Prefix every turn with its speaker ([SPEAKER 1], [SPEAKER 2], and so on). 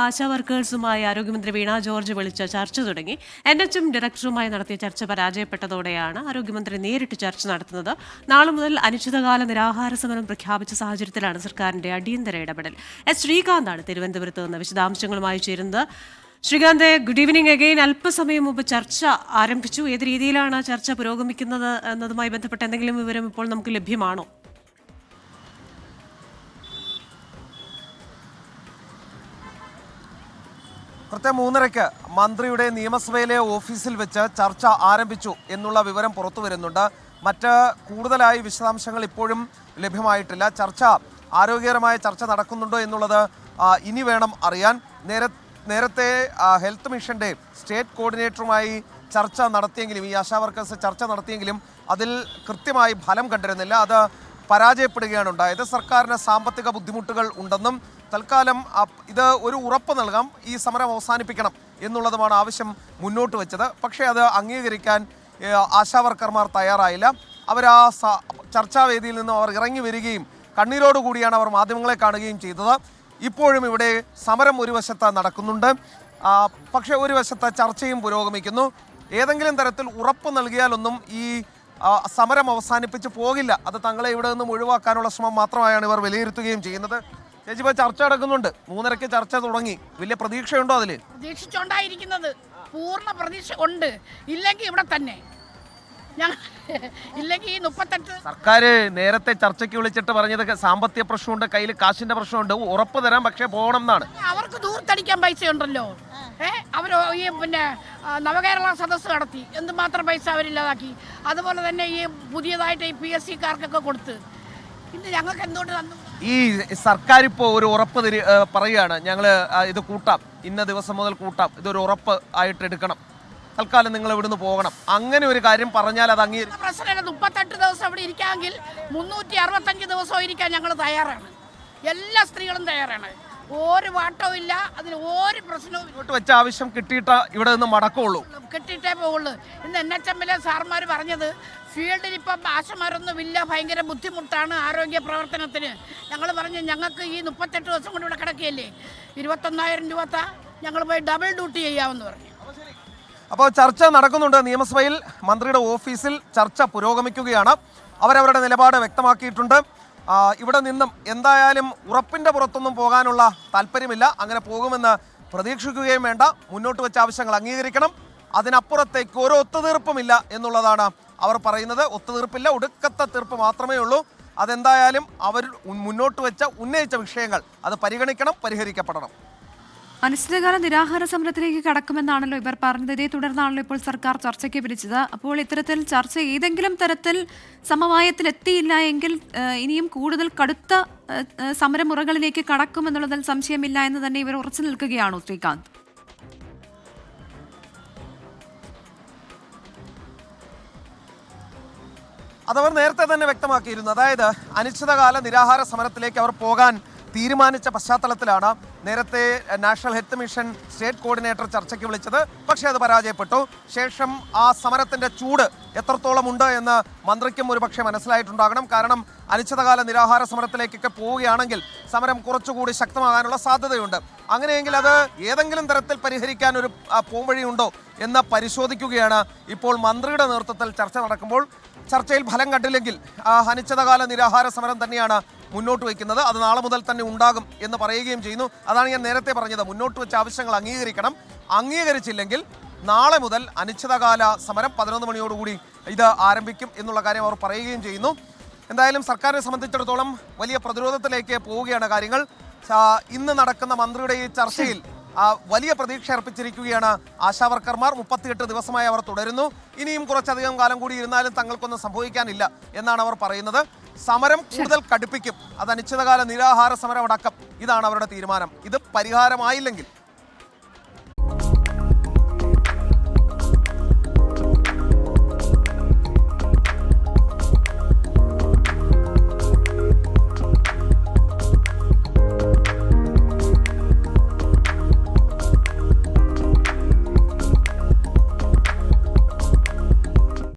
[SPEAKER 1] ആശാ വർക്കേഴ്സുമായി ആരോഗ്യമന്ത്രി വീണ ജോർജ് വിളിച്ച ചർച്ച തുടങ്ങി. NHM ഡയറക്ടറുമായി നടത്തിയ ചർച്ച പരാജയപ്പെട്ടതോടെയാണ് ആരോഗ്യമന്ത്രി നേരിട്ട് ചർച്ച നടത്തുന്നത്. നാളെ മുതൽ അനിശ്ചിതകാല നിരാഹാര സമരം പ്രഖ്യാപിച്ച സാഹചര്യത്തിലാണ് സർക്കാരിന്റെ അടിയന്തര ഇടപെടൽ. ശ്രീകാന്താണ് തിരുവനന്തപുരത്ത് നിന്ന് വിശദാംശങ്ങളുമായി ചേരുന്നത്. Srikanth, good evening again. അല്പസമയം മുമ്പ് ചർച്ച ആരംഭിച്ചു. ഏത് രീതിയിലാണ് ചർച്ച പുരോഗമിക്കുന്നത് എന്നതുമായി ബന്ധപ്പെട്ട എന്തെങ്കിലും വിവരം ഇപ്പോൾ നമുക്ക് ലഭ്യമാണോ?
[SPEAKER 2] കൃത്യം 3:30 മന്ത്രിയുടെ നിയമസഭയിലെ ഓഫീസിൽ വെച്ച് ചർച്ച ആരംഭിച്ചു എന്നുള്ള വിവരം പുറത്തു വരുന്നുണ്ട്. മറ്റ് കൂടുതലായി വിശദാംശങ്ങൾ ഇപ്പോഴും ലഭ്യമായിട്ടില്ല. ആരോഗ്യകരമായ ചർച്ച നടക്കുന്നുണ്ടോ എന്നുള്ളത് ഇനി വേണം അറിയാൻ. നേരത്തെ ഹെൽത്ത് മിഷന്റെ സ്റ്റേറ്റ് കോർഡിനേറ്ററുമായി ചർച്ച നടത്തിയെങ്കിലും, ഈ ആശാ വർക്കേഴ്സ് ചർച്ച നടത്തിയെങ്കിലും അതിൽ കൃത്യമായി ഫലം കണ്ടിരുന്നില്ല. അത് പരാജയപ്പെടുകയാണ് ഉണ്ടായത്. സർക്കാരിന് സാമ്പത്തിക ബുദ്ധിമുട്ടുകൾ ഉണ്ടെന്നും തൽക്കാലം ഇത് ഒരു ഉറപ്പ് നൽകാം, ഈ സമരം അവസാനിപ്പിക്കണം എന്നുള്ളതുമാണ് ആവശ്യം മുന്നോട്ട് വെച്ചത്. പക്ഷേ അത് അംഗീകരിക്കാൻ ആശാ വർക്കർമാർ തയ്യാറായില്ല. അവർ ആ ചർച്ചാവേദിയിൽ നിന്നും അവർ ഇറങ്ങി വരികയും കണ്ണീരോടുകൂടിയാണ് അവർ മാധ്യമങ്ങളെ കാണുകയും ചെയ്തത്. ഇപ്പോഴും ഇവിടെ സമരം ഒരു വശത്ത് നടക്കുന്നുണ്ട്, പക്ഷേ ഒരു വശത്ത് ചർച്ചയും പുരോഗമിക്കുന്നു. ഏതെങ്കിലും തരത്തിൽ ഉറപ്പ് നൽകിയാലൊന്നും ഈ സമരം അവസാനിപ്പിച്ച് പോകില്ല. അത് തങ്ങളെ ഇവിടെ നിന്നും ഒഴിവാക്കാനുള്ള ശ്രമം മാത്രമായാണ് ഇവർ വിലയിരുത്തുകയും ചെയ്യുന്നത്. ചേച്ചി, ഇപ്പോൾ ചർച്ച നടക്കുന്നുണ്ട്. 3:30 ചർച്ച തുടങ്ങി. വലിയ പ്രതീക്ഷയുണ്ടോ അതിൽ?
[SPEAKER 3] പ്രതീക്ഷിച്ചോണ്ടായിരിക്കുന്നത്, പൂർണ്ണ പ്രതീക്ഷ ഉണ്ട്. ഇല്ലെങ്കിൽ ഇവിടെ തന്നെ, ഇല്ലെങ്കിൽ ഈ 38
[SPEAKER 2] സർക്കാർ നേരത്തെ ചർച്ചയ്ക്ക് വിളിച്ചിട്ട് പറഞ്ഞത് സാമ്പത്തിക പ്രശ്നമുണ്ട്, കയ്യിൽ കാശിന്റെ പ്രശ്നമുണ്ട്, ഉറപ്പ് തരാം, പക്ഷേ പോകണം എന്നാണ്.
[SPEAKER 3] അവർക്ക് ദൂർത്തടിക്കാൻ പൈസ ഉണ്ടല്ലോ. അവർ ഈ നവകേരള സദസ്സ് നടത്തി, എന്തുമാത്രം പൈസ അവരില്ലാതാക്കി. അതുപോലെ തന്നെ ഈ പുതിയതായിട്ട് ഈ PSC-കാർക്കൊക്കെ കൊടുത്ത് ഇന്ന് ഞങ്ങൾക്ക് എന്തുകൊണ്ട് തന്നു?
[SPEAKER 2] ഈ സർക്കാർ ഇപ്പോൾ ഒരു ഉറപ്പ് പറയുകയാണ്, ഞങ്ങൾ ഇത് കൂട്ടാം, ഇന്ന ദിവസം മുതൽ കൂട്ടാം, ഇതൊരു ഉറപ്പ് ആയിട്ട് എടുക്കണം, തൽക്കാലം നിങ്ങൾ ഇവിടുന്ന് പോകണം, അങ്ങനെ ഒരു കാര്യം പറഞ്ഞാൽ അത് അംഗീകരിക്കും.
[SPEAKER 3] പ്രശ്നമില്ല. 38 ദിവസം അവിടെ ഇരിക്കാമെങ്കിൽ 365 ദിവസവും ഇരിക്കാൻ ഞങ്ങൾ തയ്യാറാണ്. എല്ലാ സ്ത്രീകളും തയ്യാറാണ്. ഒരു വാട്ടവും ഇല്ല, അതിന് ഒരു പ്രശ്നവും.
[SPEAKER 2] ഇങ്ങോട്ട് വെച്ച ആവശ്യം കിട്ടിയിട്ട് ഇവിടെ നിന്ന് മടക്കുള്ളൂ,
[SPEAKER 3] കിട്ടിയിട്ടേ പോവുള്ളൂ. ഇന്ന് NHM-ലെ സാർമാർ പറഞ്ഞത്, ഫീൽഡിൽ ഇപ്പം ആശമാരൊന്നുമില്ല, ഭയങ്കര ബുദ്ധിമുട്ടാണ് ആരോഗ്യ പ്രവർത്തനത്തിന്. ഞങ്ങൾ പറഞ്ഞു, ഞങ്ങൾക്ക് ഈ 38 ദിവസം കൊണ്ട് ഇവിടെ കിടക്കുകയല്ലേ, 21,000 രൂപ ഞങ്ങൾ പോയി ഡബിൾ ഡ്യൂട്ടി ചെയ്യാമെന്ന് പറഞ്ഞു.
[SPEAKER 2] അപ്പോൾ ചർച്ച നടക്കുന്നുണ്ട്. നിയമസഭയിൽ മന്ത്രിയുടെ ഓഫീസിൽ ചർച്ച പുരോഗമിക്കുകയാണ്. അവരവരുടെ നിലപാട് വ്യക്തമാക്കിയിട്ടുണ്ട്. ഇവിടെ നിന്നും എന്തായാലും ഉറപ്പിൻ്റെ പുറത്തൊന്നും പോകാനുള്ള താല്പര്യമില്ല. അങ്ങനെ പോകുമെന്ന് പ്രതീക്ഷിക്കുകയും വേണ്ട. മുന്നോട്ട് വെച്ച ആവശ്യങ്ങൾ അംഗീകരിക്കണം. അതിനപ്പുറത്തേക്ക് ഒരു ഒത്തുതീർപ്പുമില്ല എന്നുള്ളതാണ് അവർ പറയുന്നത്. ഒത്തുതീർപ്പില്ല, ഒടുക്കത്തെ തീർപ്പ് മാത്രമേ ഉള്ളൂ. അതെന്തായാലും അവർ മുന്നോട്ട് വെച്ച ഉന്നയിച്ച വിഷയങ്ങൾ അത് പരിഗണിക്കണം, പരിഹരിക്കപ്പെടണം.
[SPEAKER 4] അനിശ്ചിതകാല നിരാഹാര സമരത്തിലേക്ക് കടക്കുമെന്നാണല്ലോ ഇവർ പറഞ്ഞത്. ഇതേ തുടർന്നാണല്ലോ ഇപ്പോൾ സർക്കാർ ചർച്ചയ്ക്ക് വിളിച്ചത്. അപ്പോൾ ഇത്തരത്തിൽ ചർച്ച ഏതെങ്കിലും തരത്തിൽ സമവായത്തിലെത്തിയില്ല എങ്കിൽ ഇനിയും കൂടുതൽ കടുത്ത സമരമുറകളിലേക്ക് കടക്കുമെന്നുള്ളതിൽ സംശയമില്ല എന്ന് തന്നെ ഇവർ ഉറച്ചു നിൽക്കുകയാണോ ശ്രീകാന്ത്?
[SPEAKER 2] അതവർ നേരത്തെ തന്നെ വ്യക്തമാക്കിയിരുന്നു. അതായത് അനിശ്ചിതകാല നിരാഹാര സമരത്തിലേക്ക് അവർ പോകാൻ തീരുമാനിച്ച പശ്ചാത്തലത്തിലാണ് നേരത്തെ national health mission state coordinator ചർച്ചയ്ക്ക് വിളിച്ചത്. പക്ഷേ അത് പരാജയപ്പെട്ടു. ശേഷം ആ സമരത്തിൻ്റെ ചൂട് എത്രത്തോളം ഉണ്ട് എന്ന് മന്ത്രിക്കും ഒരു പക്ഷേ മനസ്സിലായിട്ടുണ്ടാകണം. കാരണം അനിശ്ചിതകാല നിരാഹാര സമരത്തിലേക്കൊക്കെ പോവുകയാണെങ്കിൽ സമരം കുറച്ചുകൂടി ശക്തമാകാനുള്ള സാധ്യതയുണ്ട്. അങ്ങനെയെങ്കിൽ അത് ഏതെങ്കിലും തരത്തിൽ പരിഹരിക്കാൻ ഒരു പോംവഴിയുണ്ടോ എന്ന് പരിശോധിക്കുകയാണ് ഇപ്പോൾ മന്ത്രിയുടെ നേതൃത്വത്തിൽ ചർച്ച നടക്കുമ്പോൾ. ചർച്ചയിൽ ഫലം കണ്ടില്ലെങ്കിൽ അനിശ്ചിതകാല നിരാഹാര സമരം തന്നെയാണ് മുന്നോട്ട് വയ്ക്കുന്നത്. അത് നാളെ മുതൽ തന്നെ ഉണ്ടാകും എന്ന് പറയുകയും ചെയ്യുന്നു. അതാണ് ഞാൻ നേരത്തെ പറഞ്ഞത്, മുന്നോട്ട് വെച്ച ആവശ്യങ്ങൾ അംഗീകരിക്കണം. അംഗീകരിച്ചില്ലെങ്കിൽ നാളെ മുതൽ അനിശ്ചിതകാല സമരം 11 മണിയോടുകൂടി ഇത് ആരംഭിക്കും എന്നുള്ള കാര്യം അവർ പറയുകയും ചെയ്യുന്നു. എന്തായാലും സർക്കാരിനെ സംബന്ധിച്ചിടത്തോളം വലിയ പ്രതിരോധത്തിലേക്ക് പോവുകയാണ് കാര്യങ്ങൾ. ഇന്ന് നടക്കുന്ന മന്ത്രിയുടെ ഈ ചർച്ചയിൽ വലിയ പ്രതീക്ഷ അർപ്പിച്ചിരിക്കുകയാണ് ആശാവർക്കർമാർ. 38 ദിവസമായി അവർ തുടരുന്നു. ഇനിയും കുറച്ചധികം കാലം കൂടി ഇരുന്നാലും തങ്ങൾക്കൊന്നും സംഭവിക്കാനില്ല എന്നാണ് അവർ പറയുന്നത്. സമരം കൂടുതൽ കടുപ്പിക്കും. അത് അനിശ്ചിതകാല നിരാഹാര സമരം അടക്കം. ഇതാണ് അവരുടെ തീരുമാനം. ഇത് പരിഹാരമായില്ലെങ്കിൽ